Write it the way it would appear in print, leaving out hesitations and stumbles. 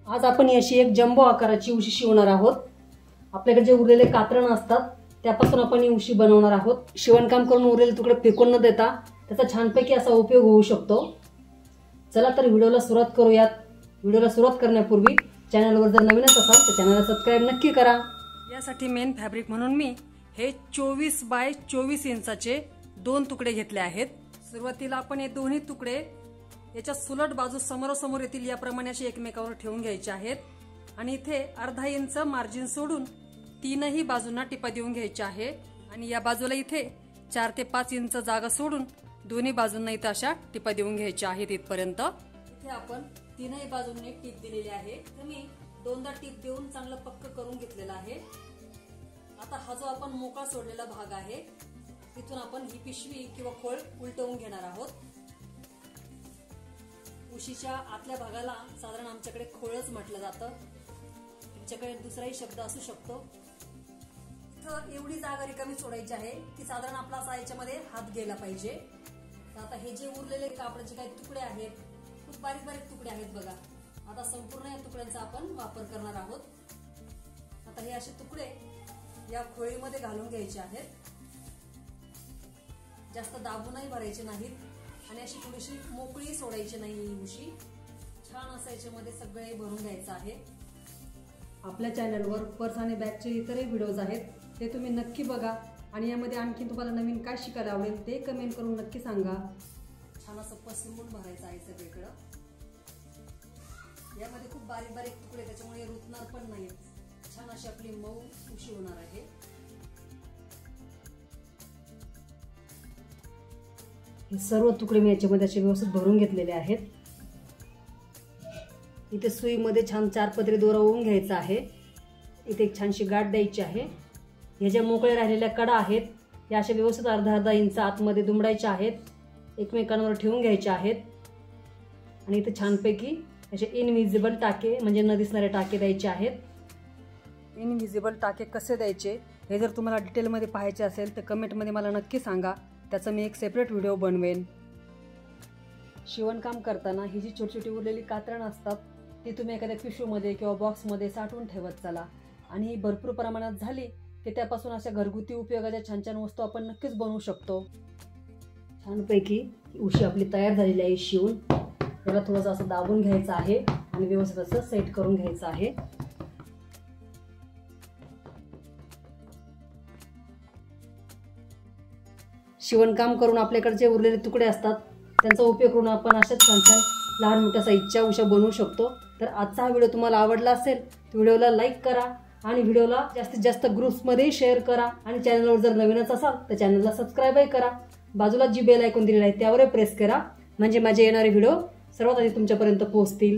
आज आपण अशी एक जम्बो आकाराची उशी शिवणार आहोत। आपल्याकडे जे उरलेले कात्रण असतात त्यापासून आपण ही उशी बनवणार आहोत। शिवणकाम करून उरलेले तुकडे फेकून न देता त्याचा छानपैकी असा उपयोग होऊ शकतो। चला तर व्हिडिओला सुरुवात करूयात। व्हिडिओला सुरुवात करण्यापूर्वी चॅनलवर जर नवीनच असाल तर चॅनलला सबस्क्राइब नक्की करा। यासाठी मेन फॅब्रिक म्हणून मी हे 24 बाय 24 इंचाचे 2 तुकडे घेतले आहेत। सुरुवातीला आपण हे दोन्ही तुकडे याच्या सुलट बाजू समोरासमोर येतील याप्रमाणे असे एकमेकावर ठेवून घ्यायचे आहेत आणि इथे अर्धा इंच मार्जिन सोडून तीनही बाजूंना टिपा देऊन घ्यायचे आहे आणि या बाजूला इथे 4 ते 5 इंच जागा सोडून दोन्ही बाजूंना इथे अशा टिपा देऊन घ्यायच्या आहेत इथपर्यंत। इथे आपण तीनही बाजूंनी टिप दिलेली आहे। तर मी दोनदा टिप देऊन चांगलं पक्क करून घेतलेला आहे। आता हा जो आपण मोकळा सोडलेला भाग आहे इथून आपण ही पिशवी किंवा खोळ उलटवून घेणार आहोत। उशीच्या आतल्या भागाला साधारण आमच्याकडे खोळच म्हटलं जातं, तुमच्याकडे दुसराही शब्द असू शकतो। तर एवढी जागा रिकामी सोडायची आहे की साधारण आपला असा याच्यामध्ये हात गेला पाहिजे। तर आता हे जे उरलेले कापडाचे काही तुकडे आहेत, खूप बारीक बारीक तुकडे आहेत बघा। आता संपूर्ण या तुकड्यांचा आपण वापर करणार आहोत। आता हे असे तुकडे या खोळीमध्ये घालून घ्यायचे आहेत। जास्त दाबूनही भरायचे नाहीत आणि अशी थोडीशी मोकळी सोडायची नाही। ही उशी छान असं याच्यामध्ये सगळे भरून घ्यायचं आहे। आपल्या चॅनलवर पर्स आणि बॅगचे इतरही व्हिडिओज आहेत, ते तुम्ही नक्की बघा आणि यामध्ये आणखी तुम्हाला नवीन काय शिकायला आवडेल ते कमेंट करून नक्की सांगा। छान असं पसरवून भरायचं आहे सगळीकडं। यामध्ये खूप बारीक बारीक तुकडे त्याच्यामुळे रुतणार पण नाहीत। छान अशी आपली मऊ उशी होणार आहे। हे सर्व तुकडे मी याच्यामध्ये असे व्यवस्थित भरून घेतलेले आहेत। इथे सुईमध्ये छान 4 पदरी दोरा ओवून घ्यायचा आहे। इथे एक छानशी गाठ द्यायची आहे। ह्या ज्या मोकळ्या राहिलेल्या कडा आहेत या अशा व्यवस्थित अर्धा इंच आतमध्ये दुमडायच्या आहेत, एकमेकांवर ठेवून घ्यायच्या आहेत आणि इथे छानपैकी असे इनव्हिजिबल टाके म्हणजे न दिसणारे टाके द्यायचे आहेत। इनव्हिजिबल टाके कसे द्यायचे हे जर तुम्हाला डिटेलमध्ये पाहायचे असेल तर कमेंटमध्ये मला नक्की सांगा, त्याचा मी एक सेपरेट व्हिडिओ बनवेन। शिवणकाम करताना ही जी छोटी छोटी उरलेली कात्रण असतात ती तुम्ही एखाद्या पिशवीमध्ये किंवा बॉक्समध्ये साठवून ठेवत चला आणि ही भरपूर प्रमाणात झाली की त्यापासून अशा घरगुती उपयोगाच्या छान छान वस्तू आपण नक्कीच बनवू शकतो। छानपैकी उशी आपली तयार झालेली आहे शिवून। त्याला थोडंसं असं दाबून घ्यायचं आहे आणि व्यवस्थित असं सेट करून घ्यायचं आहे। शिवणकाम करून आपल्याकडे जे उरलेले तुकडे असतात त्यांचा उपयोग करून आपण अशा छान छान लहान मोठ्या साईजच्या उशा बनवू शकतो। तर आजचा हा व्हिडिओ तुम्हाला आवडला असेल तर व्हिडिओला लाईक करा आणि व्हिडिओला जास्तीत जास्त ग्रुप्समध्ये शेअर करा आणि चॅनलवर जर नवीनच असाल तर चॅनलला सबस्क्राईबही करा। बाजूला जी बेल आयकॉन दिलेला आहे त्यावरही प्रेस करा म्हणजे माझे येणारे व्हिडिओ सर्वात आधी तुमच्यापर्यंत पोहोचतील।